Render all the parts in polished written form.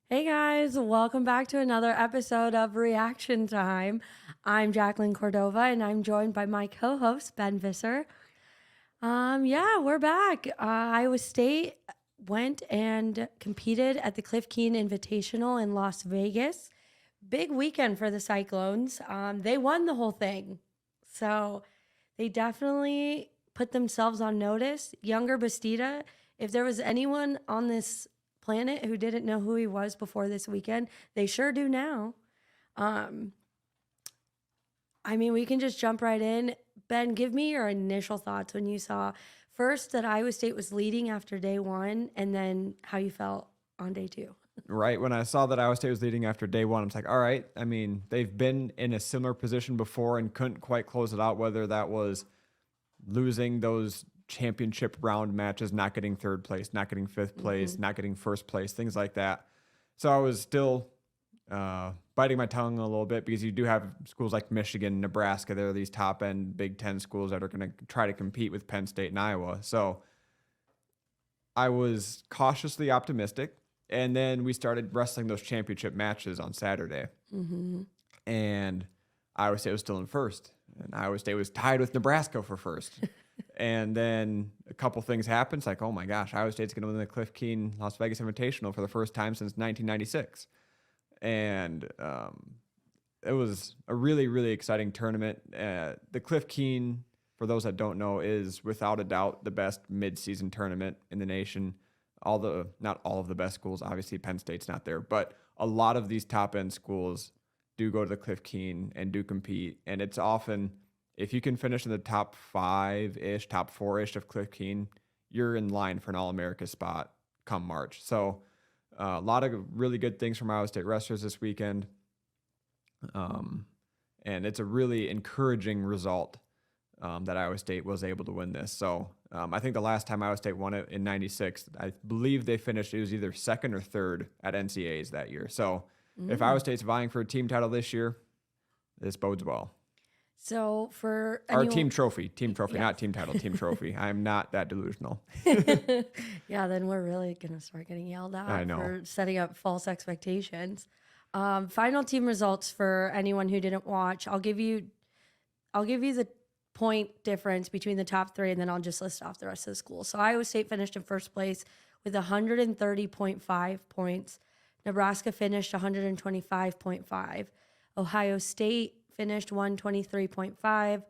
Hey guys, welcome back to another episode of Reaction Time. I'm Jacqueline Cordova and I'm joined by my co-host Ben Visser. Yeah, we're back. Iowa State went and competed at the Cliff Keen Invitational in Las Vegas. Big weekend for the Cyclones. They won the whole thing. So they definitely put themselves on notice. Yonger Bastida, if there was anyone on this planet who didn't know who he was before this weekend, they sure do now. Um, we can just jump right in. Ben, give me your initial thoughts when you saw first that Iowa State was leading after day one, and then how you felt on day two. Right when I saw that Iowa State was leading after day one, I'm like, all right. I mean, they've been in a similar position before and couldn't quite close it out, whether that was losing those championship round matches, not getting third place, not getting fifth place, not getting first place, things like that. So I was still biting my tongue a little bit because you do have schools like Michigan, Nebraska. They're these top end Big Ten schools that are going to try to compete with Penn State and Iowa. So I was cautiously optimistic. And then we started wrestling those championship matches on Saturday. And Iowa State was still in first. And Iowa State was tied with Nebraska for first. And then a couple things happened. It's like, oh my gosh, Iowa State's going to win the Cliff Keen Las Vegas Invitational for the first time since 1996. And it was a really, really exciting tournament. The Cliff Keen, for those that don't know, is without a doubt the best mid-season tournament in the nation. Not all of the best schools, obviously Penn State's not there, but a lot of these top end schools do go to the Cliff Keen and do compete. And it's often, if you can finish in the top 5-ish, top 4-ish of Cliff Keen, you're in line for an All-America spot come March. So a lot of really good things from Iowa State wrestlers this weekend. And it's a really encouraging result that Iowa State was able to win this. So I think the last time Iowa State won it in 96, I believe they finished, it was either second or third at NCAAs that year. So if Iowa State's vying for a team title this year, this bodes well. So for Our team trophy, yes. not team title, team trophy. I'm not that delusional. Yeah, then we're really going to start getting yelled at I know. for setting up false expectations. Final team results for anyone who didn't watch. I'll give you the point difference between the top three, and then I'll just list off the rest of the schools. So Iowa State finished in first place with 130.5 points. Nebraska finished 125.5. Ohio State finished 123.5.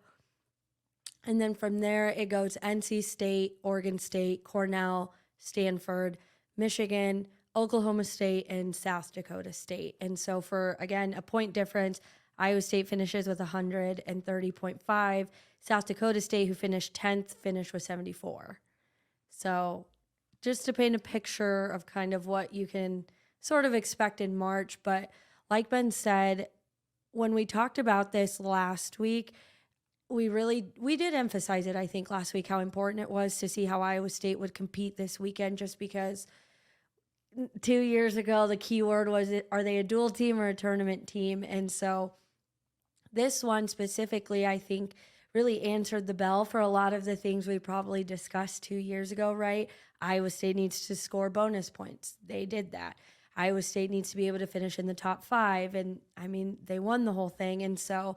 And then from there, it goes NC State, Oregon State, Cornell, Stanford, Michigan, Oklahoma State, and South Dakota State. And so for, again, a point difference, Iowa State finishes with 130.5. South Dakota State, who finished 10th, finished with 74. So just to paint a picture of kind of what you can sort of expect in March. But like Ben said, when we talked about this last week, we did emphasize it, I think, last week, how important it was to see how Iowa State would compete this weekend, just because 2 years ago, the key word was, are they a dual team or a tournament team? And so this one specifically, I think, really answered the bell for a lot of the things we probably discussed 2 years ago, right? Iowa State needs to score bonus points. They did that. Iowa State needs to be able to finish in the top 5. And they won the whole thing. And so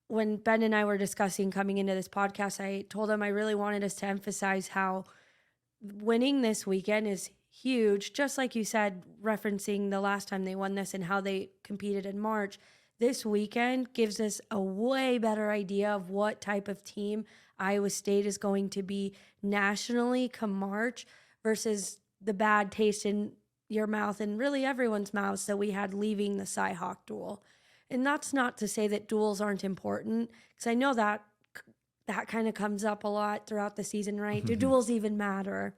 when Ben and I were discussing coming into this podcast, I told him I really wanted us to emphasize how winning this weekend is huge. Just like you said, referencing the last time they won this and how they competed in March. This weekend gives us a way better idea of what type of team Iowa State is going to be nationally come March versus the bad taste in your mouth and really everyone's mouths that we had leaving the Cy-Hawk duel. And that's not to say that duels aren't important, because I know that kind of comes up a lot throughout the season, right? Do duels even matter?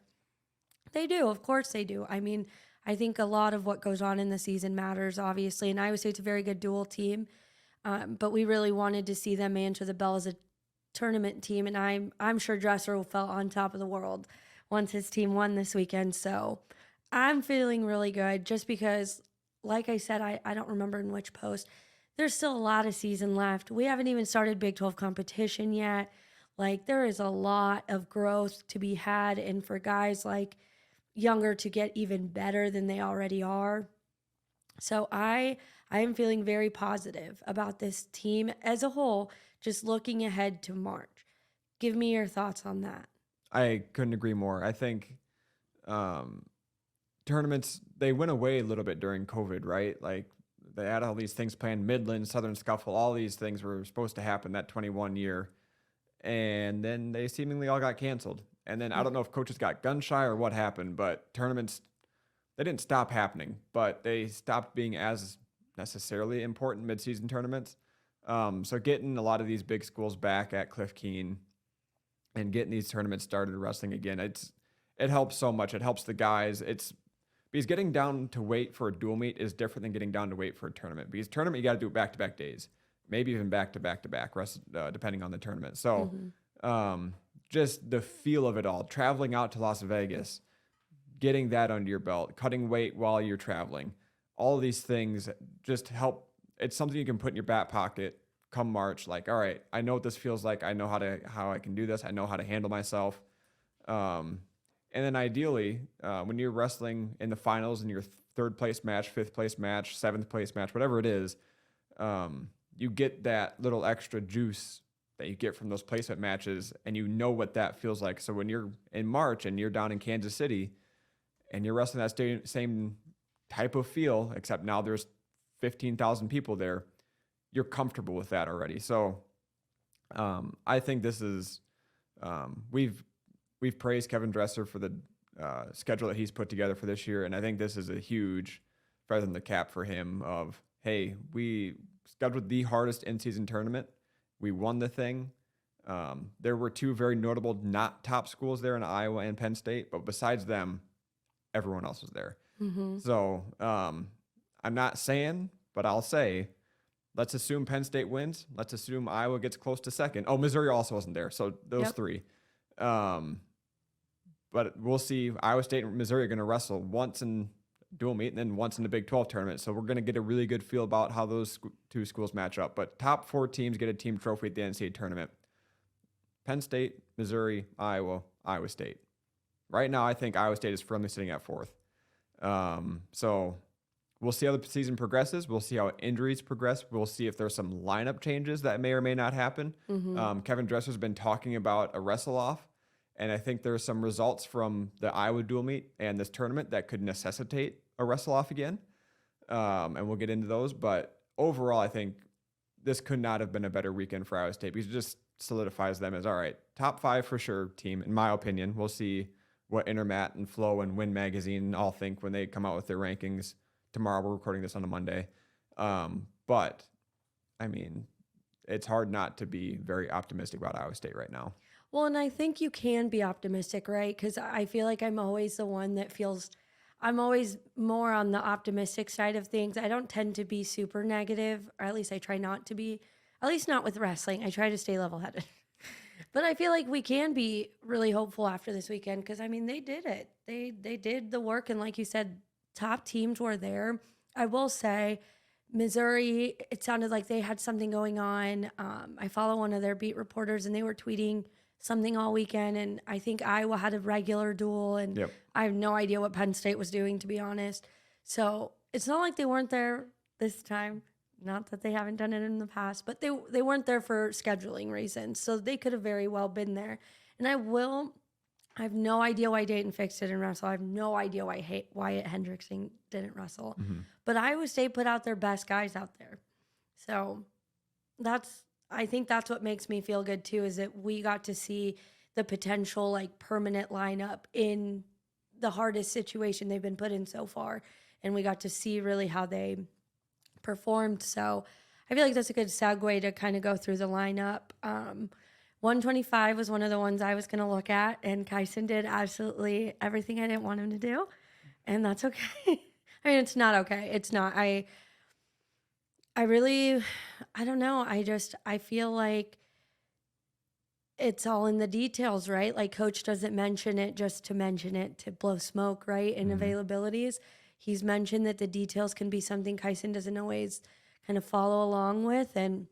They do. Of course they do. I think a lot of what goes on in the season matters, obviously, and Iowa State's a very good dual team, but we really wanted to see them answer the bell as a tournament team, and I'm sure Dresser felt on top of the world once his team won this weekend. So I'm feeling really good, just because, like I said, I don't remember in which post, there's still a lot of season left. We haven't even started Big 12 competition yet. Like, there is a lot of growth to be had, and for guys like Younger to get even better than they already are. So I am feeling very positive about this team as a whole, just looking ahead to March. Give me your thoughts on that. I couldn't agree more. I think tournaments, they went away a little bit during COVID, right? Like they had all these things planned, Midland, Southern Scuffle, all these things were supposed to happen that 21 year. And then they seemingly all got canceled. And then I don't know if coaches got gun shy or what happened, but tournaments, they didn't stop happening, but they stopped being as necessarily important midseason tournaments. So getting a lot of these big schools back at Cliff Keen and getting these tournaments started wrestling again, it helps so much. It helps the guys. It's because getting down to weight for a dual meet is different than getting down to weight for a tournament. Because tournament, you got to do it back-to-back days, maybe even back-to-back, rest depending on the tournament. So just the feel of it all, traveling out to Las Vegas, getting that under your belt, cutting weight while you're traveling, all of these things just help. It's something you can put in your back pocket come March. Like, all right, I know what this feels like. I know how I can do this. I know how to handle myself. And then ideally, when you're wrestling in the finals in your third place match, fifth place match, seventh place match, whatever it is, you get that little extra juice that you get from those placement matches, and you know what that feels like. So when you're in March and you're down in Kansas City and you're wrestling that same type of feel, except now there's 15,000 people there, you're comfortable with that already. So I think this is, we've praised Kevin Dresser for the schedule that he's put together for this year. And I think this is a huge feather in the cap for him of, hey, we scheduled the hardest in-season tournament. We won the thing. There were two very notable not top schools there in Iowa and Penn State, but besides them, everyone else was there. So I'm not saying, but I'll say, let's assume Penn State wins. Let's assume Iowa gets close to second. Oh, Missouri also wasn't there. So those three. But we'll see. Iowa State and Missouri are going to wrestle once in dual meet and then once in the Big 12 tournament. So we're going to get a really good feel about how those two schools match up. But top four teams get a team trophy at the NCAA tournament. Penn State, Missouri, Iowa, Iowa State. Right now, I think Iowa State is firmly sitting at fourth. So we'll see how the season progresses. We'll see how injuries progress. We'll see if there's some lineup changes that may or may not happen. Kevin Dresser's been talking about a wrestle-off. And I think there's some results from the Iowa dual meet and this tournament that could necessitate a wrestle-off again. And we'll get into those. But overall, I think this could not have been a better weekend for Iowa State because it just solidifies them as, all right, top five for sure team, in my opinion. We'll see what Intermat and Flow and Win Magazine all think when they come out with their rankings tomorrow. We're recording this on a Monday. But, I mean, it's hard not to be very optimistic about Iowa State right now. Well, and I think you can be optimistic, right? Because I feel like I'm always the one that feels I'm always more on the optimistic side of things. I don't tend to be super negative, or at least I try not to be, at least not with wrestling. I try to stay level-headed. But I feel like we can be really hopeful after this weekend because, I mean, they did it. They did the work, and like you said, top teams were there. I will say Missouri, it sounded like they had something going on. I follow one of their beat reporters, and they were tweeting something all weekend, and I think Iowa had a regular duel, and I have no idea what Penn State was doing, to be honest. So it's not like they weren't there this time. Not that they haven't done it in the past, but they weren't there for scheduling reasons, so they could have very well been there. And I have no idea why Dayton Fix didn't wrestle. I have no idea why Wyatt Hendrickson didn't wrestle. But Iowa State put out their best guys out there. So I think that's what makes me feel good too, is that we got to see the potential like permanent lineup in the hardest situation they've been put in so far. And we got to see really how they performed. So I feel like that's a good segue to kind of go through the lineup. 125 was one of the ones I was going to look at, and Kyson did absolutely everything I didn't want him to do. And that's okay. I mean, it's not okay. It's not. I don't know. I feel like it's all in the details, right? Like coach doesn't mention it just to mention it, to blow smoke, right? And availabilities. He's mentioned that the details can be something Kyson doesn't always kind of follow along with. And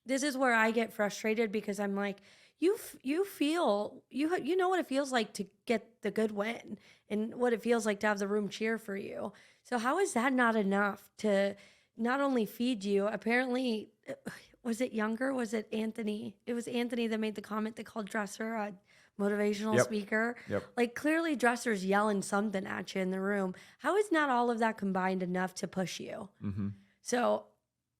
this is where I get frustrated because I'm like, you feel you know what it feels like to get the good win and what it feels like to have the room cheer for you. So how is that not enough to not only feed you? Apparently, was it Younger? Was it Anthony? It was Anthony that made the comment that called Dresser a motivational Yep. speaker. Yep. Like clearly Dresser's yelling something at you in the room. How is not all of that combined enough to push you? Mm-hmm. So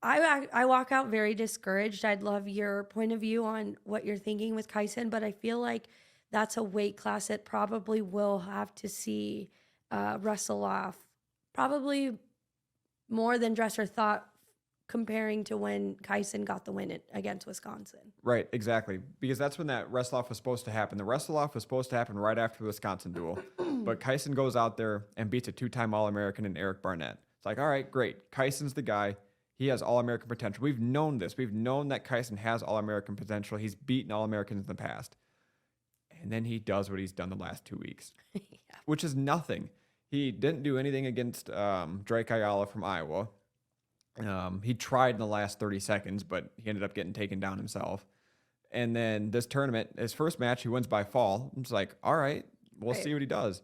I walk out very discouraged. I'd love your point of view on what you're thinking with Kyson, but I feel like that's a weight class that probably will have to see wrestle off probably more than Dresser thought comparing to when Kyson got the win against Wisconsin. Right, exactly. Because that's when that wrestle off was supposed to happen. The wrestle off was supposed to happen right after the Wisconsin duel. But Kyson goes out there and beats a 2-time All-American in Eric Barnett. It's like, all right, great. Kyson's the guy. He has All-American potential. We've known this. We've known that Kyson has All-American potential. He's beaten All-Americans in the past. And then he does what he's done the last 2 weeks, Yeah. which is nothing. He didn't do anything against Drake Ayala from Iowa. He tried in the last 30 seconds, but he ended up getting taken down himself. And then this tournament, his first match, he wins by fall. It's like, all right, we'll see what he does.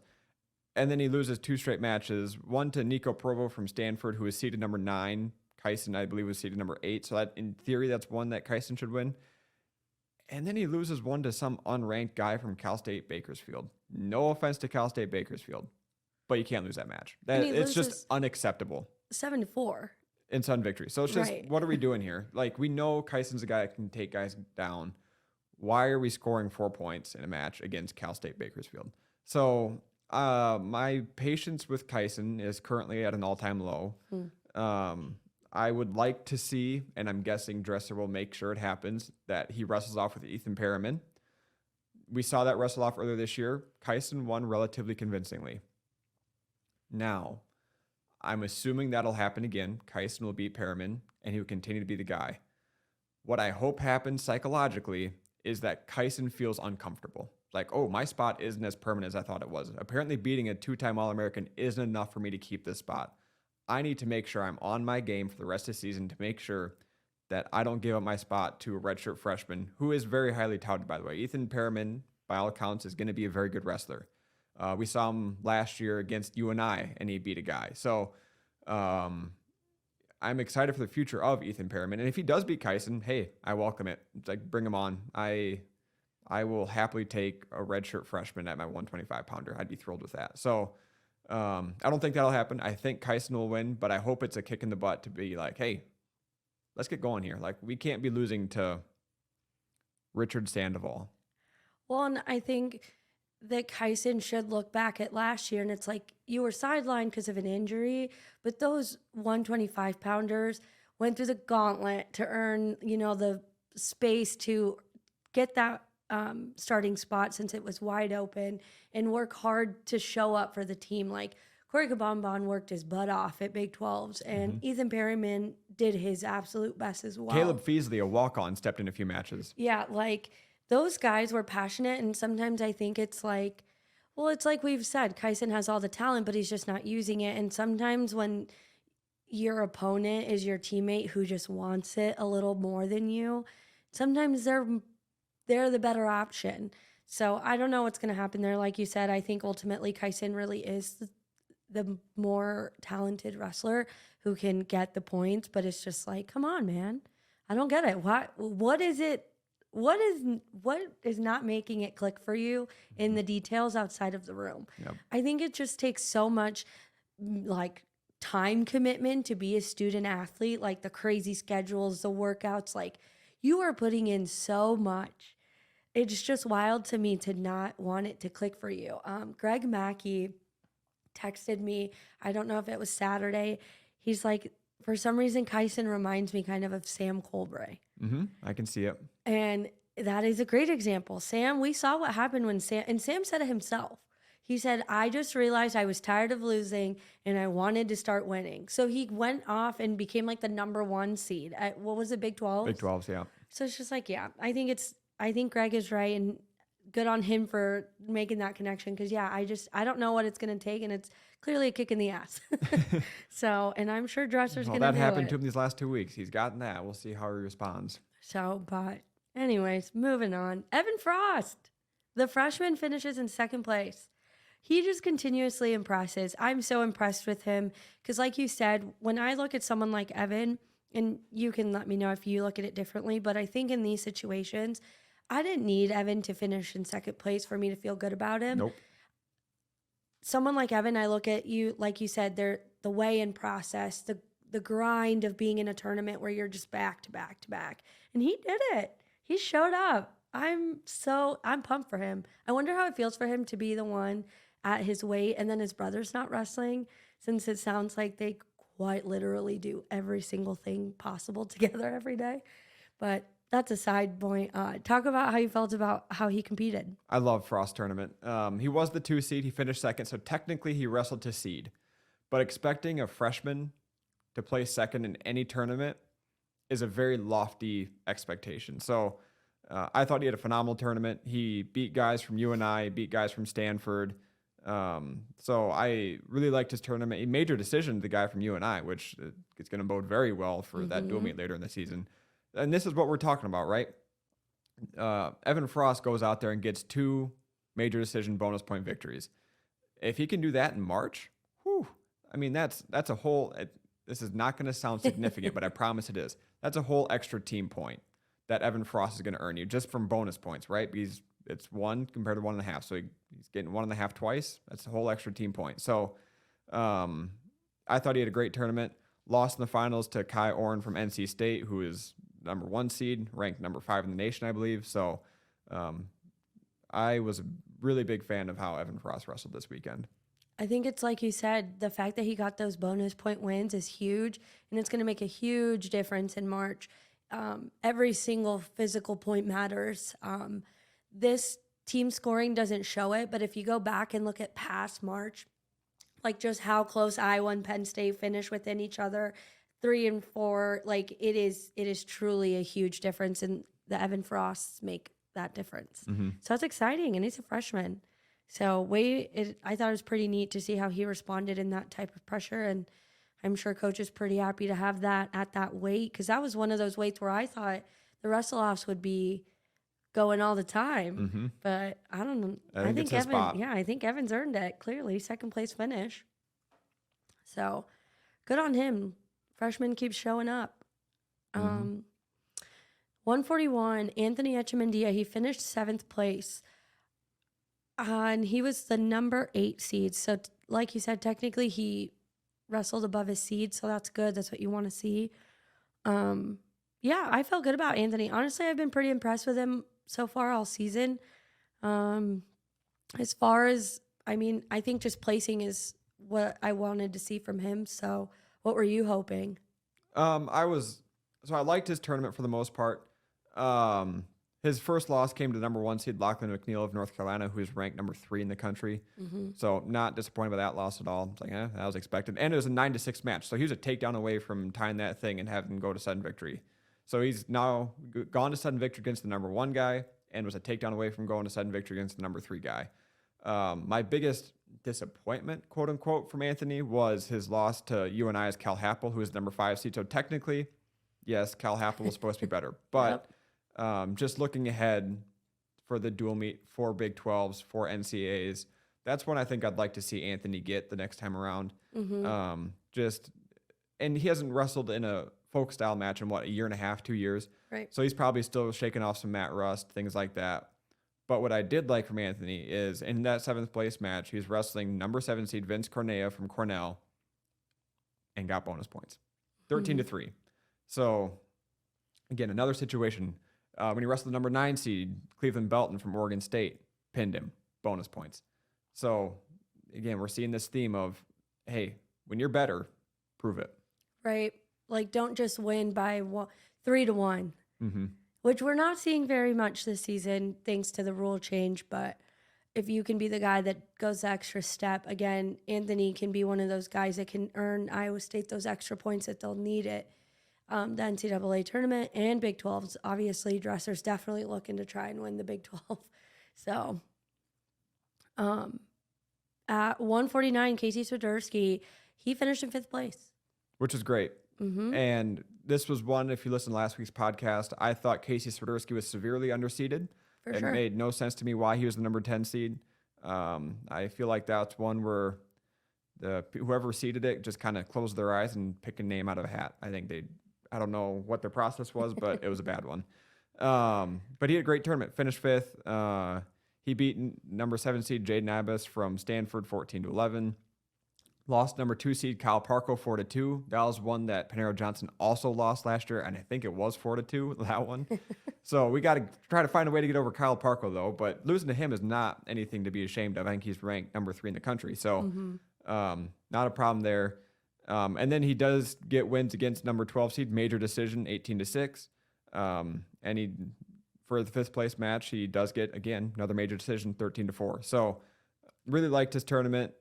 And then he loses 2 straight matches, one to Nico Provo from Stanford, who was seeded number 9. Kyson, I believe, was seeded number 8. So that, in theory, that's one that Kyson should win. And then he loses one to some unranked guy from Cal State Bakersfield. No offense to Cal State Bakersfield, but you can't lose that match. It's just unacceptable. 7-4. In Sun victory. So it's just, what are we doing here? Like, we know Kyson's a guy that can take guys down. Why are we scoring 4 points in a match against Cal State Bakersfield? So my patience with Kyson is currently at an all-time low. I would like to see, and I'm guessing Dresser will make sure it happens, that he wrestles off with Ethan Perriman. We saw that wrestle off earlier this year. Kyson won relatively convincingly. Now, I'm assuming that'll happen again. Kyson will beat Perriman, and he will continue to be the guy. What I hope happens psychologically is that Kyson feels uncomfortable. Like, oh, my spot isn't as permanent as I thought it was. Apparently, beating a 2-time All-American isn't enough for me to keep this spot. I need to make sure I'm on my game for the rest of the season to make sure that I don't give up my spot to a redshirt freshman, who is very highly touted, by the way. Ethan Perriman, by all accounts, is going to be a very good wrestler. We saw him last year against UNI, and he beat a guy. So I'm excited for the future of Ethan Perriman. And if he does beat Kyson, hey, I welcome it. It's like, bring him on. I will happily take a redshirt freshman at my 125-pounder. I'd be thrilled with that. So I don't think that'll happen. I think Kyson will win, but I hope it's a kick in the butt to be like, hey, let's get going here. Like, we can't be losing to Richard Sandoval. Well, and I think that Kyson should look back at last year, and it's like, you were sidelined because of an injury, but those 125-pounders went through the gauntlet to earn, the space to get that starting spot since it was wide open and work hard to show up for the team. Like, Corey Kabambon worked his butt off at Big 12s, and Ethan Perriman did his absolute best as well. Caleb Feasley, a walk-on, stepped in a few matches. Yeah, like, those guys were passionate, and sometimes I think it's like, well, it's like we've said, Kyson has all the talent, but he's just not using it. And sometimes when your opponent is your teammate who just wants it a little more than you, sometimes they're the better option. So I don't know what's going to happen there. Like you said, I think ultimately Kyson really is the more talented wrestler who can get the points, but it's just like, come on, man. I don't get it. What is it? What is not making it click for you in the details outside of the room? Yep. I think it just takes so much like time commitment to be a student athlete, like the crazy schedules, the workouts, like you are putting in so much. It's just wild to me to not want it to click for you. Greg Mackey texted me, I don't know if it was Saturday. He's like, for some reason, Kyson reminds me kind of Sam Colbray. I can see it. And that is a great example. Sam, we saw what happened when Sam said it himself. He said, I just realized I was tired of losing and I wanted to start winning. So he went off and became like the number 1 seed at, what was it, Big 12? Big 12s, yeah. So it's just like, yeah, I think Greg is right, and good on him for making that connection. Cause yeah, I don't know what it's going to take, and it's clearly a kick in the ass. So, and I'm sure Dresser's going to do it. That happened to him these last 2 weeks. He's gotten that. We'll see how he responds. So, but Anyways, moving on. Evan Frost, the freshman, finishes in second place. He just continuously impresses. I'm so impressed with him because, like you said, when I look at someone like Evan, and you can let me know if you look at it differently, but I think in these situations, I didn't need Evan to finish in second place for me to feel good about him. Nope. Someone like Evan, I look at you, like you said, they're the weigh-in process, the grind of being in a tournament where you're just back to back to back. And he did it. He showed up. I'm pumped for him. I wonder how it feels for him to be the one at his weight and then his brother's not wrestling, since it sounds like they quite literally do every single thing possible together every day. But that's a side point. Talk about how you felt about how he competed. I love Frost tournament. He was the 2 seed. He finished second, so technically he wrestled to seed. But expecting a freshman to place second in any tournament is a very lofty expectation. So I thought he had a phenomenal tournament. He beat guys from UNI, beat guys from Stanford. So I really liked his tournament. He made your decision, the guy from UNI, which is going to bode very well for that dual meet later in the season. And this is what we're talking about, right? Evan Frost goes out there and gets 2 major decision bonus point victories. If he can do that in March, whew, I mean, that's a whole, this is not going to sound significant, but I promise it is. That's a whole extra team point that Evan Frost is going to earn you just from bonus points, right? Because it's 1 compared to 1.5. So he's getting 1.5 twice. That's a whole extra team point. So I thought he had a great tournament. Lost in the finals to Kai Orn from NC State, who is number 1 seed, ranked number 5 in the nation, I believe. So I was a really big fan of how Evan Frost wrestled this weekend. I think it's like you said, the fact that he got those bonus point wins is huge, and it's going to make a huge difference in March. Every single physical point matters. This team scoring doesn't show it, but if you go back and look at past March, like just how close Iowa and Penn State finish within each other, 3 and 4, like it is truly a huge difference, and the Evan Frosts make that difference. So it's exciting, and he's a freshman. So I thought it was pretty neat to see how he responded in that type of pressure, and I'm sure coach is pretty happy to have that at that weight, because that was one of those weights where I thought the wrestle-offs would be going all the time, but I don't know. I think Evan, I think Evan's earned it, clearly, second place finish. So good on him. Freshman keeps showing up. 141, Anthony Echemendia, he finished 7th place. And he was the number 8 seed. So like you said, technically he wrestled above his seed, so that's good. That's what you want to see. Yeah, I felt good about Anthony. Honestly, I've been pretty impressed with him so far all season. As far as, I mean, I think just placing is what I wanted to see from him. So what were you hoping? I liked his tournament for the most part. His first loss came to number 1 seed Lachlan McNeil of North Carolina, who is ranked number 3 in the country. So not disappointed by that loss at all. It's like, that was expected. And it was a 9-6 match. So he was a takedown away from tying that thing and having him go to sudden victory. So he's now gone to sudden victory against the number 1 guy and was a takedown away from going to sudden victory against the number 3 guy. My biggest disappointment, quote unquote, from Anthony was his loss to UNI's Cal Happel, who is number 5 seed. So technically, yes, Cal Happel was supposed to be better. But just looking ahead for the dual meet, 4 Big 12s, 4 NCAAs, that's what I think I'd like to see Anthony get the next time around. And he hasn't wrestled in a folk style match in a year and a half, 2 years. Right. So he's probably still shaking off some mat rust, things like that. But what I did like from Anthony is in that 7th place match, he was wrestling number 7 seed Vince Cornea from Cornell and got bonus points, 13-3. So again, another situation. When he wrestled the number 9 seed, Cleveland Belton from Oregon State, pinned him, bonus points. So, again, we're seeing this theme of, hey, when you're better, prove it. Right. Like, don't just win by 3-1, which we're not seeing very much this season, thanks to the rule change. But if you can be the guy that goes the extra step, again, Anthony can be one of those guys that can earn Iowa State those extra points that they'll need it. The NCAA tournament and Big 12s, obviously, Dresser's definitely looking to try and win the Big 12. So, at 149, Casey Swiderski, he finished in 5th place. Which is great. And this was one, if you listen to last week's podcast, I thought Casey Swiderski was severely underseeded. For It sure. made no sense to me why he was the number 10 seed. I feel like that's one where whoever seeded it just kind of closed their eyes and picked a name out of a hat. I don't know what their process was, but it was a bad one. But he had a great tournament, finished fifth. He beat number 7 seed Jaden Abbas from Stanford 14-11. Lost number 2 seed Kyle Parko 4-2. That was one that Panero Johnson also lost last year, and I think it was 4-2, that one. So we got to try to find a way to get over Kyle Parko, though. But losing to him is not anything to be ashamed of. I think he's ranked number 3 in the country. So not a problem there. And then he does get wins against number 12 seed, major decision, 18-6. And he, for the 5th place match, he does get, again, another major decision, 13-4. So really liked his tournament.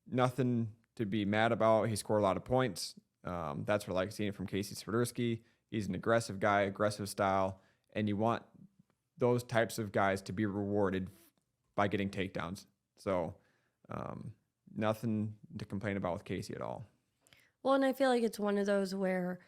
Nothing to be mad about. He scored a lot of points. That's what I like seeing from Casey Swiderski. He's an aggressive guy, aggressive style, and you want those types of guys to be rewarded by getting takedowns. So nothing to complain about with Casey at all. Well, and I feel like it's one of those where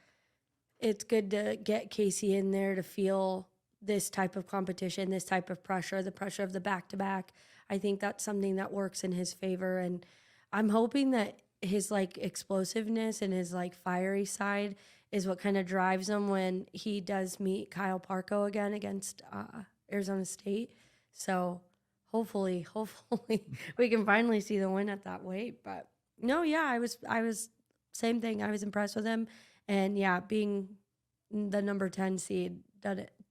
it's good to get Casey in there to feel this type of competition, this type of pressure, the pressure of the back-to-back. I think that's something that works in his favor, and I'm hoping that his like explosiveness and his like fiery side is what kind of drives him when he does meet Kyle Parko again against Arizona State. So hopefully we can finally see the win at that weight. But no, yeah, I was same thing. I was impressed with him, and yeah, being the number 10 seed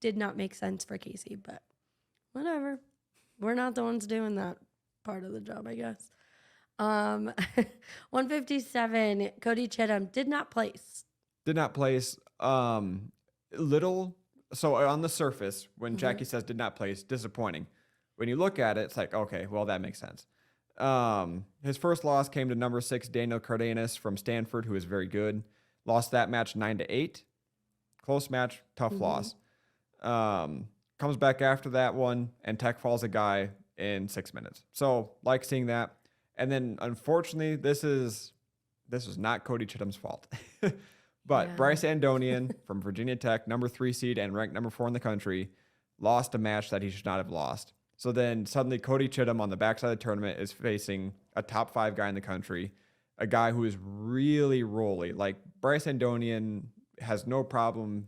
did not make sense for Casey, but whatever. We're not the ones doing that part of the job, I guess. 157, Cody Chittum did not place. Little. So on the surface, when Jackie says did not place, disappointing. When you look at it, it's like, okay, well, that makes sense. His first loss came to number 6, Daniel Cardenas from Stanford, who is very good. Lost that match 9-8. Close match, tough loss. Comes back after that one and tech falls a guy in 6 minutes. So like seeing that. And then, unfortunately, this was not Cody Chittum's fault. But Bryce Andonian from Virginia Tech, number 3 seed and ranked number 4 in the country, lost a match that he should not have lost. So then suddenly Cody Chittum on the backside of the tournament is facing a top 5 guy in the country, a guy who is really rolly. Like Bryce Andonian has no problem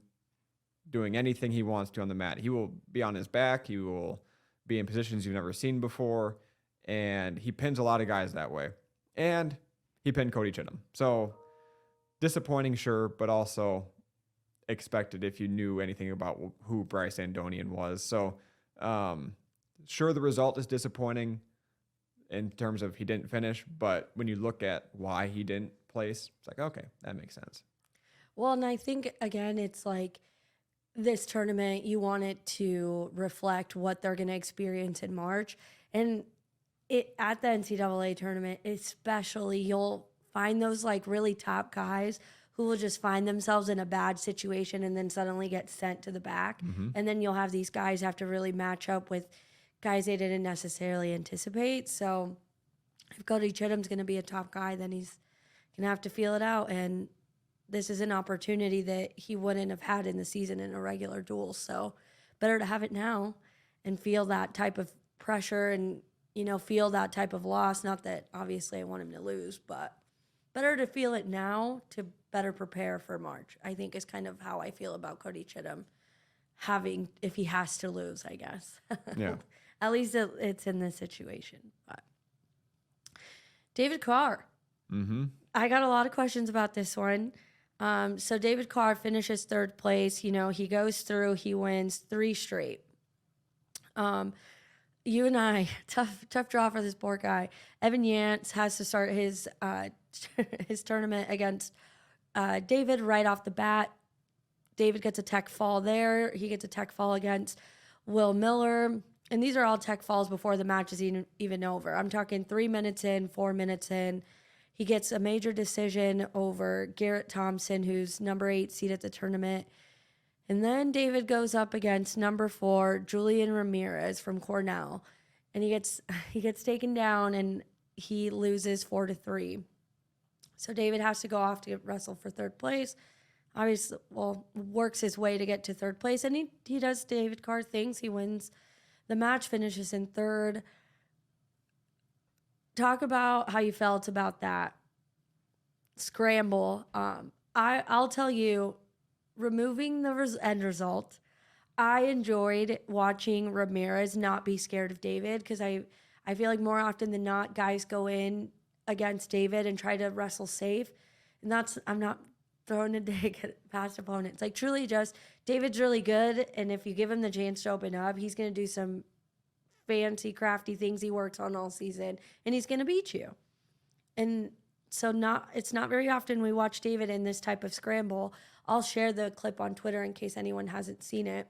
doing anything he wants to on the mat. He will be on his back. He will be in positions you've never seen before. And he pins a lot of guys that way. And he pinned Cody Chittum. So disappointing, sure, but also expected if you knew anything about who Bryce Andonian was. So sure, the result is disappointing in terms of he didn't finish. But when you look at why he didn't place, it's like, okay, that makes sense. Well, and I think, again, it's like this tournament, you want it to reflect what they're going to experience in March. And at the NCAA tournament, especially, you'll find those like really top guys who will just find themselves in a bad situation and then suddenly get sent to the back. And then you'll have these guys have to really match up with guys they didn't necessarily anticipate. So if Cody Chittum's going to be a top guy, then he's going to have to feel it out. And this is an opportunity that he wouldn't have had in the season in a regular duel. So better to have it now and feel that type of pressure and, you know, feel that type of loss. Not that obviously I want him to lose, but better to feel it now to better prepare for March, I think is kind of how I feel about Cody Chittum if he has to lose, I guess. Yeah. At least it's in this situation. But David Carr. I got a lot of questions about this one. So David Carr finishes 3rd place. You know, he goes through, he wins 3 straight. You and I, tough draw for this poor guy. Evan Yance has to start his tournament against David right off the bat. David gets a tech fall there. He gets a tech fall against Will Miller. And these are all tech falls before the match is even over. I'm talking 3 minutes in, 4 minutes in. He gets a major decision over Garrett Thompson, who's number 8 seed at the tournament. And then David goes up against number 4, Julian Ramirez from Cornell. And he gets taken down and he loses 4-3. So David has to go off to wrestle for third place. Obviously, works his way to get to third place, and he does David Carr things. He wins the match, finishes in third. Talk about how you felt about that scramble. I'll tell you, removing the end result, I enjoyed watching Ramirez not be scared of David, because I feel like more often than not, guys go in against David and try to wrestle safe. And I'm not throwing a dig at past opponents. Like, truly just, David's really good, and if you give him the chance to open up, he's going to do some fancy, crafty things he works on all season, and he's going to beat you. And so it's not very often we watch David in this type of scramble. I'll share the clip on Twitter in case anyone hasn't seen it.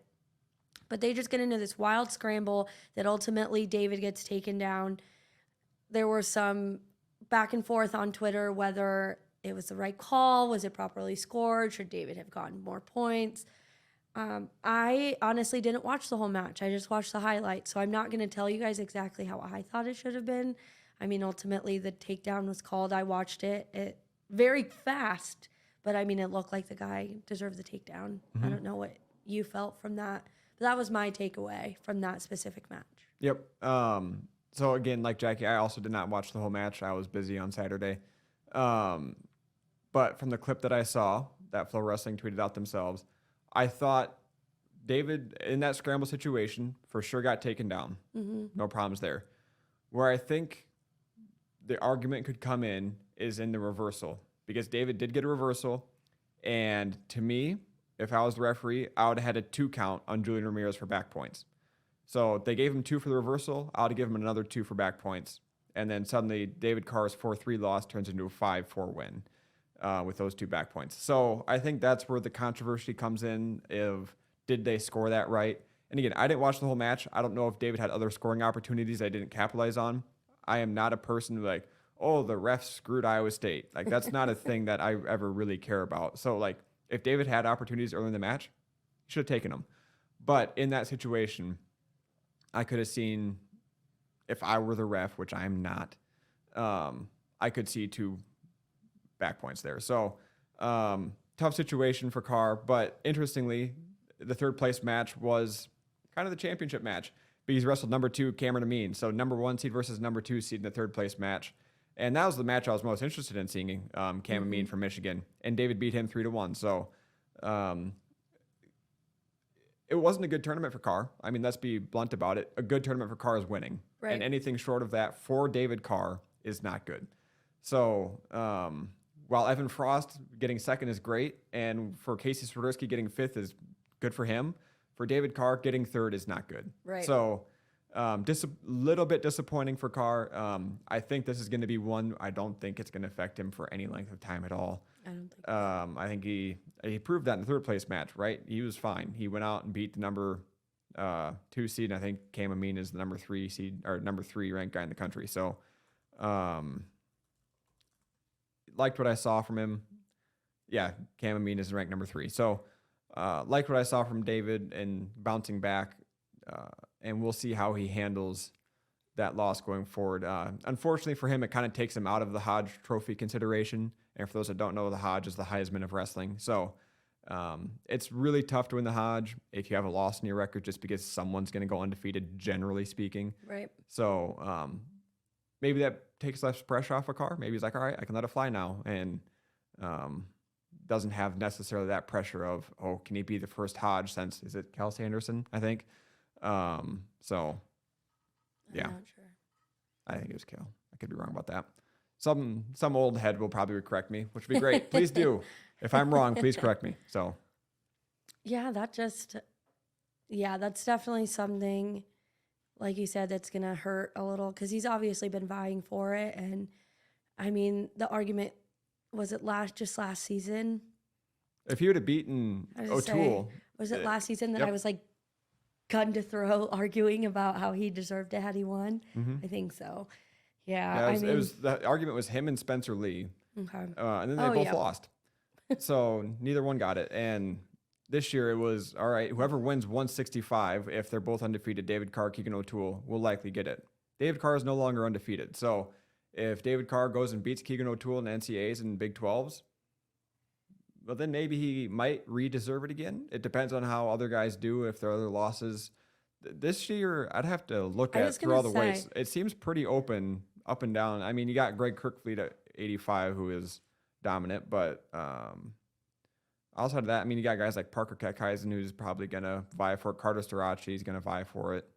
But they just get into this wild scramble that ultimately David gets taken down. There were some back and forth on Twitter whether it was the right call, was it properly scored, should David have gotten more points. I honestly didn't watch the whole match. I just watched the highlights, so I'm not going to tell you guys exactly how I thought it should have been. I mean, ultimately, the takedown was called. I watched it very fast, but I mean, it looked like the guy deserved the takedown. I don't know what you felt from that, but that was my takeaway from that specific match. Yep. So again, like Jackie, I also did not watch the whole match. I was busy on Saturday. But from the clip that I saw that Flow Wrestling tweeted out themselves, I thought David in that scramble situation for sure got taken down. No problems there. Where I think the argument could come in is in the reversal, because David did get a reversal. And to me, if I was the referee, I would have had a 2 count on Julian Ramirez for back points. So they gave him 2 for the reversal. I would have given him another 2 for back points. And then suddenly David Carr's 4-3 loss turns into a 5-4 win with those 2 back points. So I think that's where the controversy comes in of, did they score that right? And again, I didn't watch the whole match. I don't know if David had other scoring opportunities I didn't capitalize on. I am not a person who like, oh, the refs screwed Iowa State. Like, that's not a thing that I ever really care about. So like, if David had opportunities early in the match, he should have taken them. But in that situation, I could have seen, if I were the ref, which I am not, I could see 2 back points there. So tough situation for Carr. But interestingly, the third place match was kind of the championship match. But he's wrestled number 2, Cameron Amin. So number 1 seed versus number 2 seed in the third place match. And that was the match I was most interested in seeing, Cam Amin from Michigan. And David beat him 3-1. So it wasn't a good tournament for Carr. I mean, let's be blunt about it. A good tournament for Carr is winning. Right. And anything short of that for David Carr is not good. So while Evan Frost getting second is great, and for Casey Swiderski getting 5th is good for him, for David Carr getting 3rd is not good. Right. So little bit disappointing for Carr. I think this is going to be one, I don't think it's going to affect him for any length of time at all. I don't think I think he proved that in the third place match, right? He was fine. He went out and beat the number 2 seed, and I think Cam Amin is the number 3 seed, or number 3 ranked guy in the country. So liked what I saw from him. Yeah, Cam Amin is ranked number 3. So liked what I saw from David and bouncing back, and we'll see how he handles that loss going forward. Unfortunately for him, it kind of takes him out of the Hodge Trophy consideration. And for those that don't know, the Hodge is the Heisman of wrestling. So it's really tough to win the Hodge if you have a loss in your record, just because someone's going to go undefeated, generally speaking. Right. So maybe that takes less pressure off a Carr. Maybe he's like, all right, I can let it fly now. And doesn't have necessarily that pressure of, oh, can he be the first Hodge since, is it Cal Sanderson, I think? So, yeah. I'm not sure. I think it was Cal. I could be wrong about that. Some old head will probably correct me, which would be great. Please do. If I'm wrong, please correct me. So, Yeah, that's definitely something, like you said, that's going to hurt a little, because he's obviously been vying for it. And I mean, the argument, was it last season? if he would have beaten O'Toole, Was it last season that Yep. I was like gun to throw arguing about how he deserved it had he won? Mhm. I think so. Yeah. yeah, I mean, it was the argument was him and Spencer Lee, okay. and then they Oh, both yeah. lost. So neither one got it. And this year it was, all right, whoever wins 165, if they're both undefeated, David Carr, Keegan O'Toole, will likely get it. David Carr is no longer undefeated. So If David Carr goes and beats Keegan O'Toole in NCAAs and Big 12s, well, then maybe he might re-deserve it again. It depends on how other guys do, if there are other losses. This year, I'd have to look I at was through all gonna the weights. say, It seems pretty open, up and down. I mean, you got Greg Kirkfleet at 85, who is dominant, but outside of that, I mean, you got guys like Parker Keckheisen, who's probably going to vie for it. Carter Starachi is going to vie for it.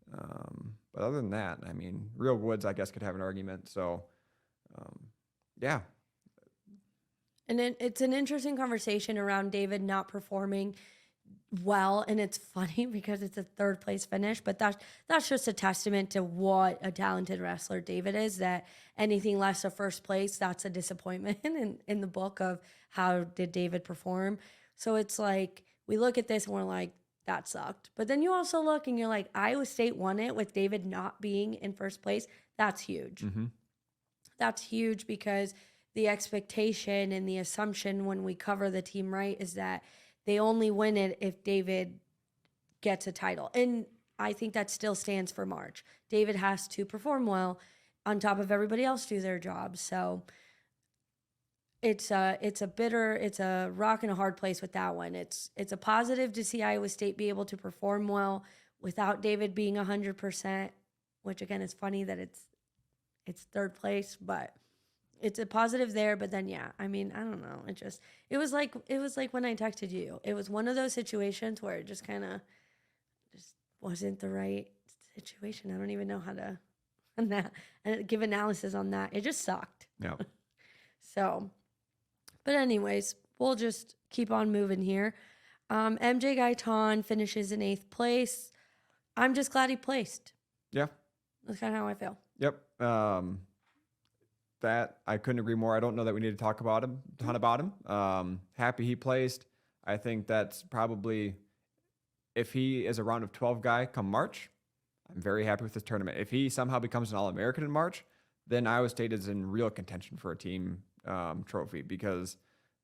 But other than that, I mean, Real Woods, I guess, could have an argument. So, yeah. and it's an interesting conversation around David not performing well, and it's funny because it's a third place finish, but that's just a testament to what a talented wrestler David is, that anything less of first place, that's a disappointment in the book of how did David perform. So it's like we look at this and we're like, that sucked. But then you also look and you're like, Iowa State won it with David not being in first place. That's huge. That's huge because the expectation and the assumption when we cover the team right is that they only win it if David gets a title. And I think that still stands for March. David has to perform well on top of everybody else do their job. So it's a rock and a hard place with that one. It's a positive to see Iowa State be able to perform well without David being 100%, which again is funny that it's third place, but it's a positive there. But then, yeah, I mean, I don't know. It was like when I texted you. It was one of those situations where it just kind of just wasn't the right situation. I don't even know how to give analysis on that. It just sucked. Yeah. So, but anyways, we'll just keep on moving here. MJ Gaitan finishes in 8th place. I'm just glad he placed. Yeah. That's kind of how I feel. Yep. That I couldn't agree more. I don't know that we need to talk about him, a ton about him. Happy he placed. I think that's probably, if he is a round of 12 guy come March, I'm very happy with this tournament. If he somehow becomes an All-American in March, then Iowa State is in real contention for a team trophy, because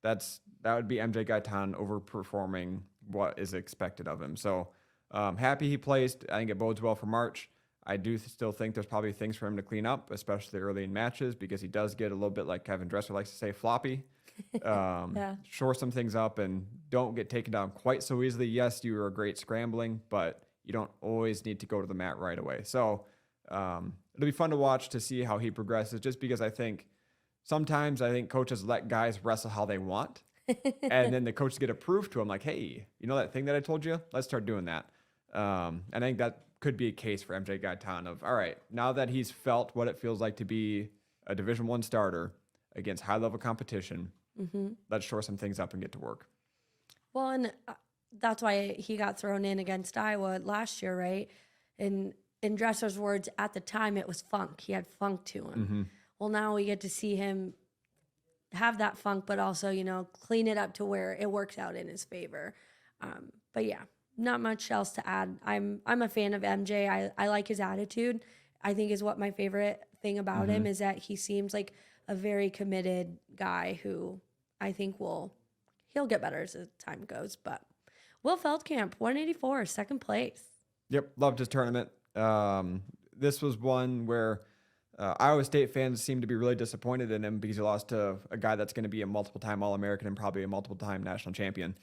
that would be MJ Gaitan overperforming what is expected of him. So happy he placed. I think it bodes well for March. I do still think there's probably things for him to clean up, especially early in matches, because he does get a little bit, like Kevin Dresser likes to say, floppy. Yeah. Shore some things up and don't get taken down quite so easily. Yes, you are great scrambling, but you don't always need to go to the mat right away. So it'll be fun to watch to see how he progresses, just because I think sometimes coaches let guys wrestle how they want. And then the coaches get approved to them like, hey, you know that thing that I told you? Let's start doing that. And I think that could be a case for MJ Gaitan of, all right, now that he's felt what it feels like to be a Division I starter against high-level competition, let's shore some things up and get to work. Well, and that's why he got thrown in against Iowa last year, right? And in Dresser's words, at the time, it was funk. He had funk to him. Well, now we get to see him have that funk, but also, clean it up to where it works out in his favor. But yeah, not much else to add. I'm a fan of MJ. I like his attitude. I think is what my favorite thing about him is that he seems like a very committed guy who I think he'll get better as the time goes. But Will Feldkamp, 184, second place. Yep, loved his tournament. This was one where Iowa State fans seem to be really disappointed in him because he lost to a guy that's going to be a multiple-time All-American and probably a multiple-time national champion.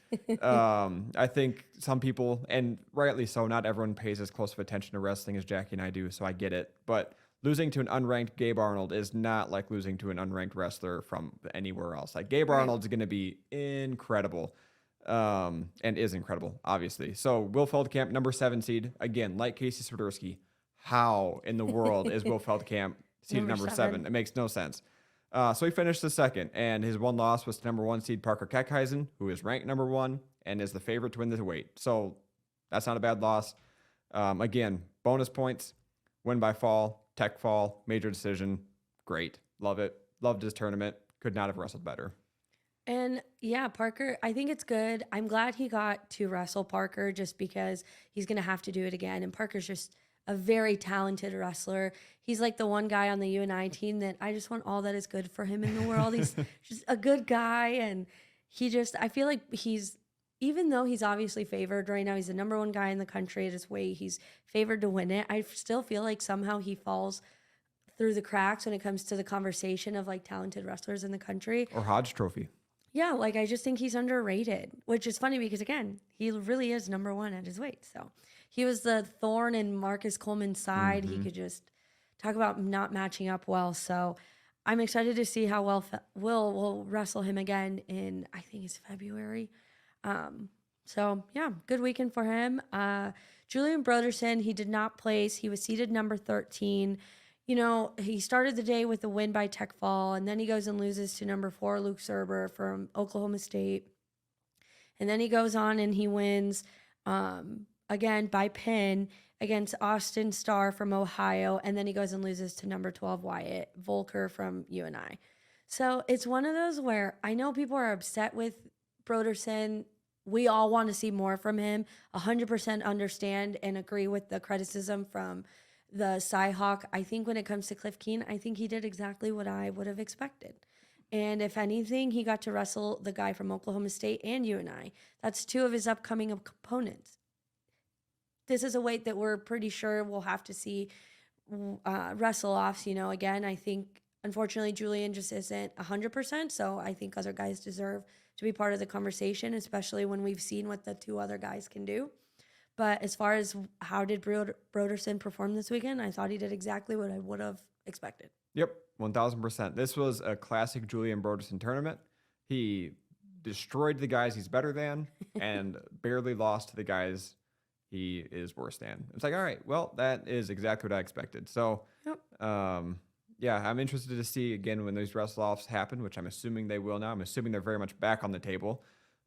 I think some people, and rightly so, not everyone pays as close of attention to wrestling as Jackie and I do, so I get it. But losing to an unranked Gabe Arnold is not like losing to an unranked wrestler from anywhere else. Like Gabe Arnold's going to be incredible, and is incredible, obviously. So Will Feldkamp, number 7 seed, again, like Casey Swiderski. How in the world is Will Feldkamp seeded number 7? It makes no sense. So he finished the second, and his one loss was to number 1 seed Parker Keckheisen, who is ranked number 1 and is the favorite to win the weight. So that's not a bad loss. Again, bonus points, win by fall, tech fall, major decision. Great. Love it. Loved his tournament. Could not have wrestled better. And yeah, Parker, I think it's good. I'm glad he got to wrestle Parker just because he's going to have to do it again. And Parker's just a very talented wrestler. He's like the one guy on the UNI team that I just want all that is good for him in the world. He's just a good guy. And I feel like even though he's obviously favored right now, he's the number 1 guy in the country at his weight. He's favored to win it. I still feel like somehow he falls through the cracks when it comes to the conversation of like talented wrestlers in the country. Or Hodge Trophy. Yeah, like I just think he's underrated, which is funny because again, he really is number one at his weight. So he was the thorn in Marcus Coleman's side. He could just talk about not matching up well. So I'm excited to see how well will wrestle him again in, I think it's February. So yeah, good weekend for him. Julian Broderson, he did not place. He was seeded number 13. You know, he started the day with a win by tech fall, and then he goes and loses to number 4, Luke Serber from Oklahoma State. And then he goes on and he wins again by pin against Austin Starr from Ohio. And then he goes and loses to number 12, Wyatt Volker from UNI. So it's one of those where I know people are upset with Broderson. We all want to see more from him. 100% understand and agree with the criticism from the Cyhawk. I think when it comes to Cliff Keen, I think he did exactly what I would have expected. And if anything, he got to wrestle the guy from Oklahoma State and UNI. That's 2 of his upcoming opponents. This is a weight that we're pretty sure we'll have to see wrestle-offs. You know, again, I think, unfortunately, Julian just isn't 100%, so I think other guys deserve to be part of the conversation, especially when we've seen what the 2 other guys can do. But as far as how did Broderson perform this weekend, I thought he did exactly what I would have expected. Yep, 1,000%. This was a classic Julian Broderson tournament. He destroyed the guys he's better than and barely lost to the guys he is worse than. It's like, all right, well, that is exactly what I expected. So, Yep. yeah, I'm interested to see, again, when those wrestle-offs happen, which I'm assuming they will now. I'm assuming they're very much back on the table.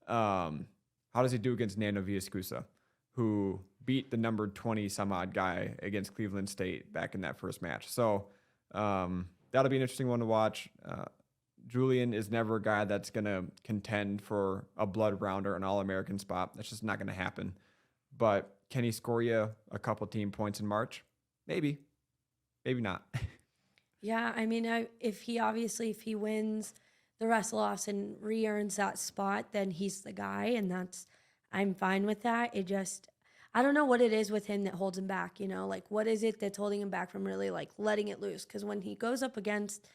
How does he do against Nando Villascusa, who beat the number 20 some odd guy against Cleveland State back in that first match? So that'll be an interesting one to watch. Julian is never a guy that's going to contend for a blood rounder, an All-American spot. That's just not going to happen. But can he score you a couple team points in March? Maybe. Maybe not. Yeah, I mean, if he wins the wrestle-offs and re-earns that spot, then he's the guy, and I'm fine with that. It just, I don't know what it is with him that holds him back, you know? Like, what is it that's holding him back from really, like, letting it loose? Because when he goes up against,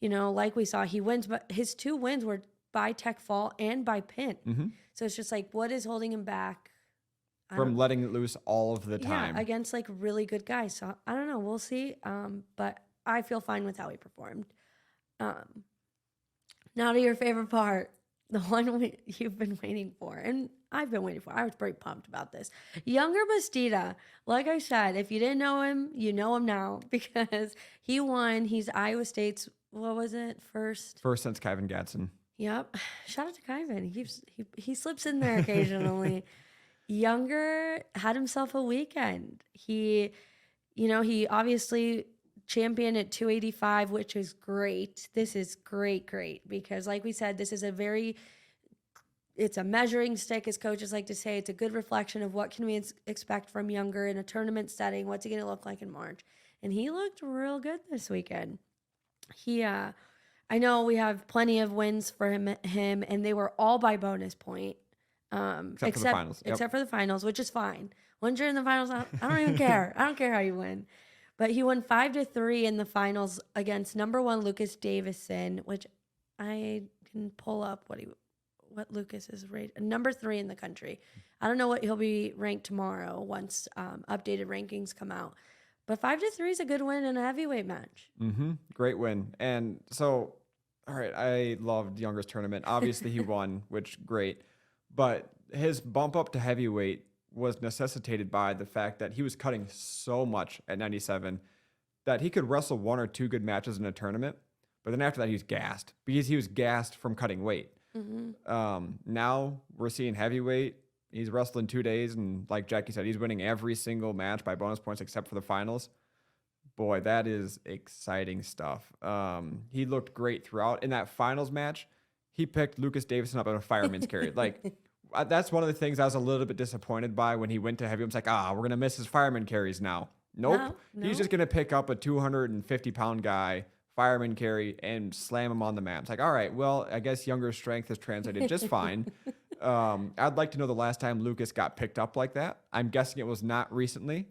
you know, like we saw, he wins, but his 2 wins were by tech fall and by pin. Mm-hmm. So it's just like, what is holding him back? From letting it loose all of the time. Yeah, against, like, really good guys. So, I don't know. We'll see. But I feel fine with how he performed. Now to your favorite part, the one you've been waiting for, and I've been waiting for. I was pretty pumped about this. Yonger Bastida, like I said, if you didn't know him, you know him now because he won. He's Iowa State's, what was it, first since Kyvan Gadsden. Yep. Shout out to Kyvan. He slips in there occasionally. Younger had himself a weekend. He obviously championed at 285, which is great. This is great, because like we said, this is it's a measuring stick, as coaches like to say. It's a good reflection of what can we expect from Younger in a tournament setting. What's he going to look like in March? And he looked real good this weekend. I know we have plenty of wins for him, and they were all by bonus point. Except for the finals. Yep. Except for the finals, which is fine. Once you're in the finals, I don't even care. I don't care how you win. But he won 5-3 in the finals against number 1 Lucas Davison, which I can pull up what Lucas is rated. Number 3 in the country. I don't know what he'll be ranked tomorrow once updated rankings come out. But 5-3 is a good win in a heavyweight match. Mm-hmm. Great win. And so, all right, I loved Younger's tournament. Obviously, he won, which great. But his bump up to heavyweight was necessitated by the fact that he was cutting so much at 97 that he could wrestle 1 or 2 good matches in a tournament. But then after that, he was gassed because he was gassed from cutting weight. Mm-hmm. Now we're seeing heavyweight. He's wrestling 2 days. And like Jackie said, he's winning every single match by bonus points except for the finals. Boy, that is exciting stuff. He looked great throughout. In that finals match, he picked Lucas Davison up at a fireman's carry. Like, that's one of the things I was a little bit disappointed by when he went to heavy. I was like, we're going to miss his fireman carries now. Nope. No. He's just going to pick up a 250-pound guy, fireman carry, and slam him on the mat. It's like, all right, well, I guess Younger's strength has translated just fine. I'd like to know the last time Lucas got picked up like that. I'm guessing it was not recently.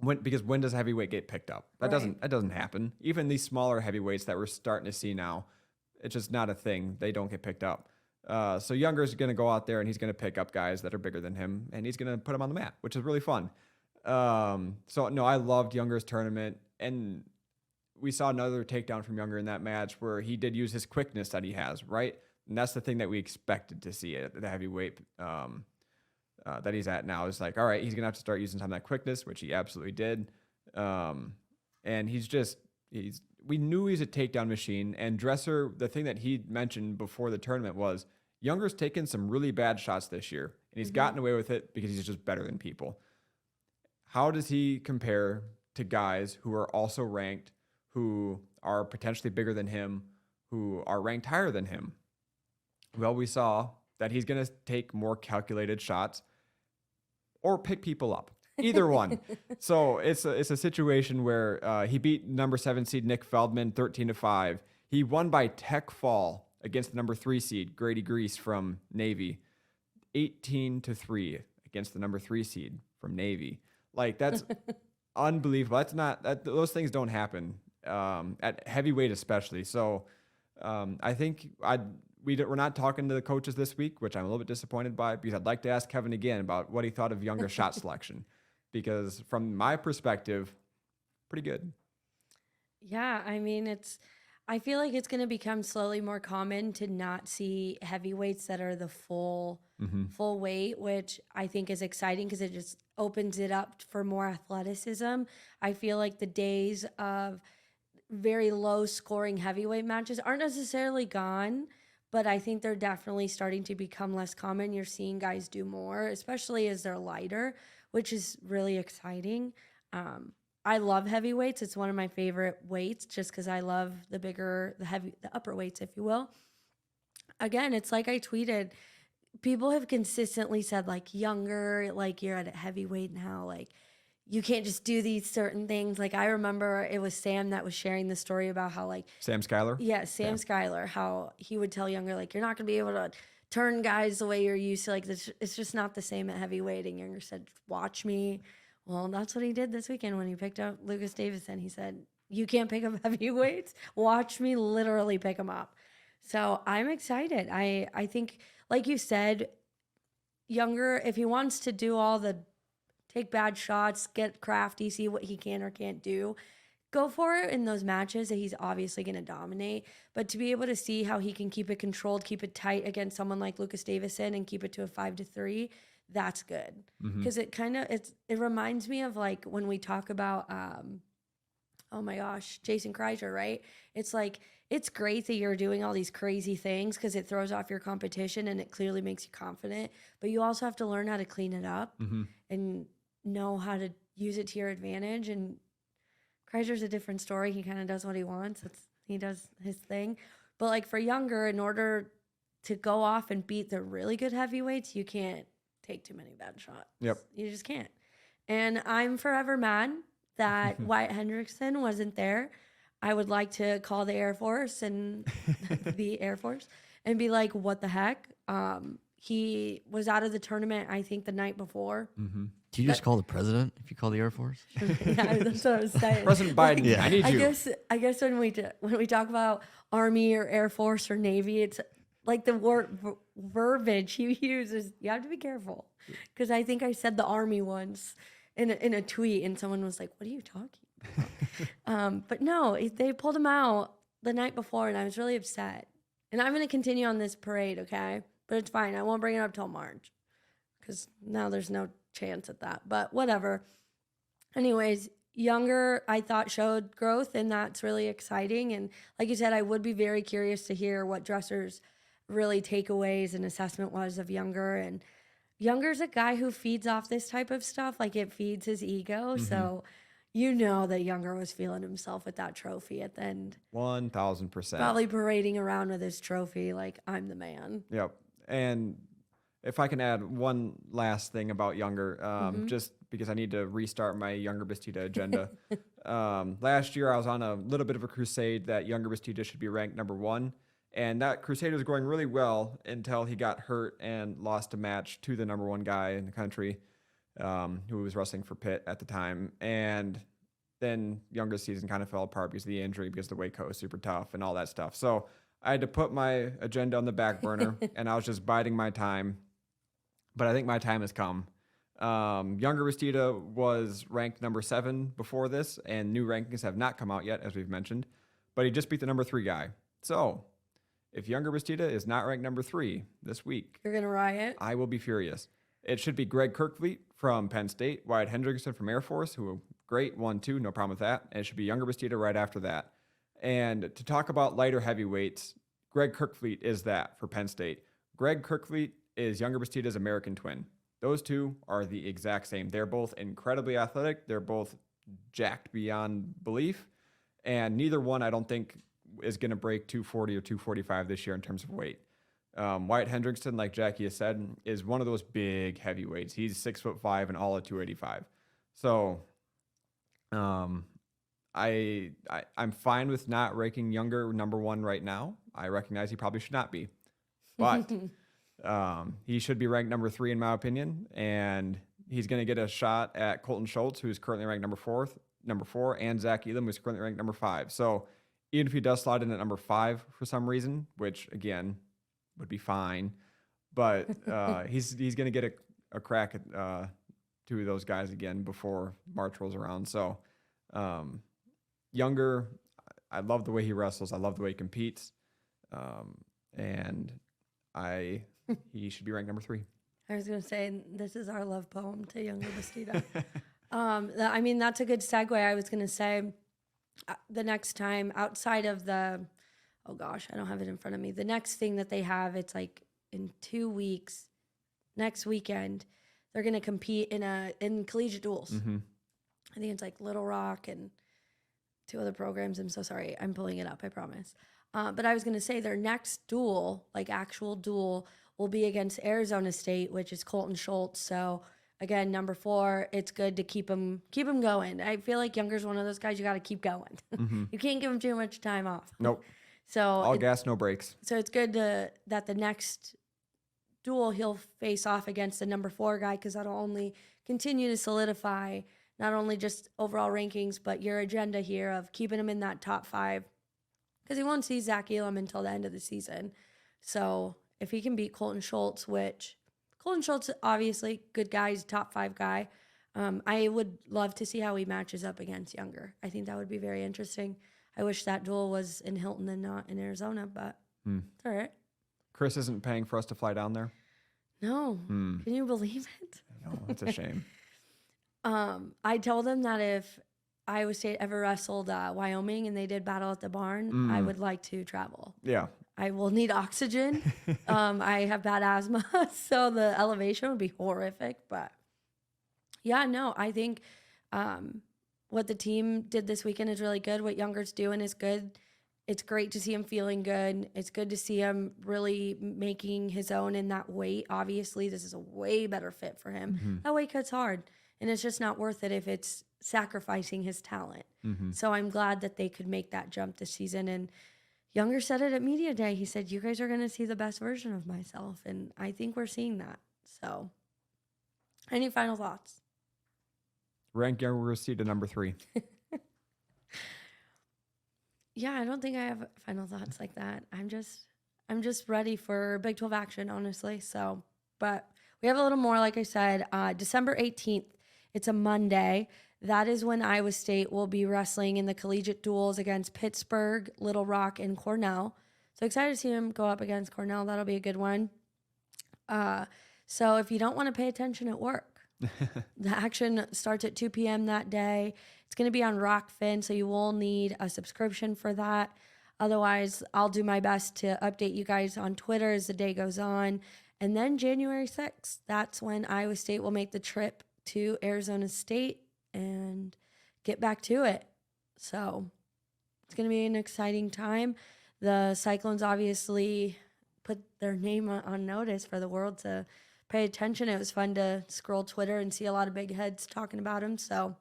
when does heavyweight get picked up? That doesn't happen. Even these smaller heavyweights that we're starting to see now, it's just not a thing. They don't get picked up. So Younger's going to go out there and he's going to pick up guys that are bigger than him and he's going to put them on the mat, which is really fun. So no, I loved Younger's tournament, and we saw another takedown from Yonger in that match where he did use his quickness that he has, right? And that's the thing that we expected to see at the heavyweight that he's at now. Is like, all right, he's going to have to start using some of that quickness, which he absolutely did. And we knew he's a takedown machine. And Dresser, the thing that he mentioned before the tournament was Younger's taken some really bad shots this year, and he's gotten away with it because he's just better than people. How does he compare to guys who are also ranked, who are potentially bigger than him, who are ranked higher than him? Well, we saw that he's going to take more calculated shots or pick people up. Either one. So it's a situation where he beat number 7 seed Nick Feldman 13-5. He won by tech fall against the number 3 seed Grady Grease from Navy 18-3 against the number 3 seed from Navy. Like, that's unbelievable. Those things don't happen at heavyweight especially. So I think we're not talking to the coaches this week, which I'm a little bit disappointed by, because I'd like to ask Kevin again about what he thought of Younger's shot selection, because from my perspective, pretty good. Yeah, I mean, I feel like it's going to become slowly more common to not see heavyweights that are the full weight, which I think is exciting because it just opens it up for more athleticism. I feel like the days of very low scoring heavyweight matches aren't necessarily gone, but I think they're definitely starting to become less common. You're seeing guys do more, especially as they're lighter, which is really exciting. I love heavyweights. It's one of my favorite weights just because I love the upper weights, if you will. Again, it's like I tweeted, people have consistently said, like, Younger, like, you're at a heavyweight now, like, you can't just do these certain things. Like, I remember it was Sam that was sharing the story about how, like, Sam Schuyler? Yeah, Sam Schuyler, how he would tell Younger, like, you're not going to be able to turn guys the way you're used to. Like, it's just not the same at heavyweight. And Younger said, watch me. Well, that's what he did this weekend when he picked up Lucas Davison. He said, you can't pick up heavyweights. Watch me literally pick them up. So I'm excited. I think, like you said, Younger, if he wants to do all the take bad shots, get crafty, see what he can or can't do, go for it in those matches that he's obviously going to dominate. But to be able to see how he can keep it controlled, keep it tight against someone like Lucas Davison and keep it to a 5-3, that's good. Because it reminds me of, like, when we talk about, oh my gosh, Jason Kreiser, right? It's like, it's great that you're doing all these crazy things because it throws off your competition and it clearly makes you confident. But you also have to learn how to clean it up and know how to use it to your advantage. And Kreiser's a different story. He kind of does what he wants. He does his thing. But, like, for Younger, in order to go off and beat the really good heavyweights, you can't take too many bad shots. Yep. You just can't. And I'm forever mad that Wyatt Hendrickson wasn't there. I would like to call the Air Force and the Air Force and be like, what the heck? He was out of the tournament, I think, the night before. Do you just call the president if you call the Air Force? Yeah, that's what I was saying. President Biden, Yeah. I need you. I guess when we talk about Army or Air Force or Navy, it's like the word verbiage he uses. You have to be careful, because I think I said the Army once in a tweet, and someone was like, "What are you talking about?" But no, they pulled him out the night before, and I was really upset. And I'm going to continue on this parade, okay? But it's fine. I won't bring it up till March, because now there's no chance at that. But whatever. Anyways, Younger, I thought, showed growth, and that's really exciting. And like you said, I would be very curious to hear what Dresser's really takeaways and assessment was of Younger. And Younger's a guy who feeds off this type of stuff. Like, it feeds his ego. So you know that Younger was feeling himself with that trophy at the end. 1,000%. Probably parading around with his trophy like, I'm the man. Yep. And if I can add one last thing about Younger, just because I need to restart my Yonger Bastida agenda. Last year, I was on a little bit of a crusade that Yonger Bastida should be ranked number 1. And that crusade was going really well until he got hurt and lost a match to the number 1 guy in the country. who was wrestling for Pitt at the time. And then Younger's season kind of fell apart because of the injury, because the weight cut was super tough and all that stuff. So I had to put my agenda on the back burner, and I was just biding my time. But I think my time has come. Yonger Bastida was ranked number 7 before this, and new rankings have not come out yet, as we've mentioned. But he just beat the number 3 guy. So if Yonger Bastida is not ranked number 3 this week, You're going to riot? I will be furious. It should be Greg Kirkfleet from Penn State, Wyatt Hendrickson from Air Force, who great, 1-2, no problem with that. And it should be Yonger Bastida right after that. And to talk about lighter heavyweights, Greg Kirkfleet is that for Penn State. Greg Kirkfleet is Yonger Bastida's American twin. Those two are the exact same. They're both incredibly athletic. They're both jacked beyond belief. And neither one, I don't think, is going to break 240 or 245 this year in terms of weight. Wyatt Hendrickson, like Jackie has said, is one of those big heavyweights. He's 6'5" and all at 285. So I'm fine with not ranking Yonger number 1 right now. I recognize he probably should not be. But he should be ranked number 3 in my opinion, and he's going to get a shot at Colton Schultz, who is currently ranked number 4, and Zach Elam, who's currently ranked number 5. So even if he does slide in at number 5 for some reason, which again would be fine, but he's going to get a crack at 2 of those guys again before March rolls around. So Yonger, I love the way he wrestles. I love the way he competes, and he should be ranked number 3. I was going to say, this is our love poem to Yonger Bastida. I mean, that's a good segue. I was going to say the next time outside of oh gosh, I don't have it in front of me. The next thing that they have, it's like in 2 weeks, next weekend, they're going to compete in collegiate duels. Mm-hmm. I think it's like Little Rock and 2 other programs. I'm so sorry. I'm pulling it up, I promise. But I was going to say their next duel, like actual duel, will be against Arizona State, which is Colton Schultz. So again, number 4, it's good to keep him going. I feel like Younger's one of those guys you got to keep going. Mm-hmm. You can't give him too much time off. Nope. So All gas, no brakes. So it's good that the next duel he'll face off against the number 4 guy, because that'll only continue to solidify not only just overall rankings, but your agenda here of keeping him in that top 5, because he won't see Zach Elam until the end of the season. So if he can beat Colton Schultz, which Colton Schultz, obviously, good guy, he's a top 5 guy. I would love to see how he matches up against Yonger. I think that would be very interesting. I wish that duel was in Hilton and not in Arizona, but it's all right. Chris isn't paying for us to fly down there? No. Can you believe it? No, it's a shame. I told him that if Iowa State ever wrestled Wyoming and they did battle at the barn, I would like to travel. Yeah. I will need oxygen. I have bad asthma, so the elevation would be horrific. But yeah, no, I think what the team did this weekend is really good. What Younger's doing is good. It's great to see him feeling good. It's good to see him really making his own in that weight. Obviously, this is a way better fit for him. Mm-hmm. That weight cut's hard, and it's just not worth it if it's sacrificing his talent. Mm-hmm. So I'm glad that they could make that jump this season. And Younger said it at Media Day. He said, you guys are going to see the best version of myself. And I think we're seeing that. So any final thoughts? Rank Yonger Bastida number 3. Yeah, I don't think I have final thoughts like that. I'm just ready for Big 12 action, honestly. So, but we have a little more, like I said, December 18th. It's a Monday. That is when Iowa State will be wrestling in the collegiate duels against Pittsburgh, Little Rock, and Cornell. So excited to see him go up against Cornell. That'll be a good one. So if you don't want to pay attention at work, the action starts at 2 p.m. that day. It's going to be on Rockfin, so you will need a subscription for that. Otherwise, I'll do my best to update you guys on Twitter as the day goes on. And then January 6th, that's when Iowa State will make the trip to Arizona State and get back to it. So it's going to be an exciting time. The Cyclones obviously put their name on notice for the world to pay attention. It was fun to scroll Twitter and see a lot of big heads talking about him. So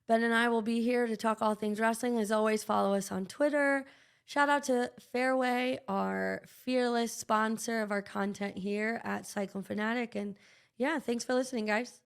Ben and I will be here to talk all things wrestling. As always, follow us on Twitter. Shout out to Fairway, our fearless sponsor of our content here at Cyclone Fanatic. And yeah, thanks for listening, guys.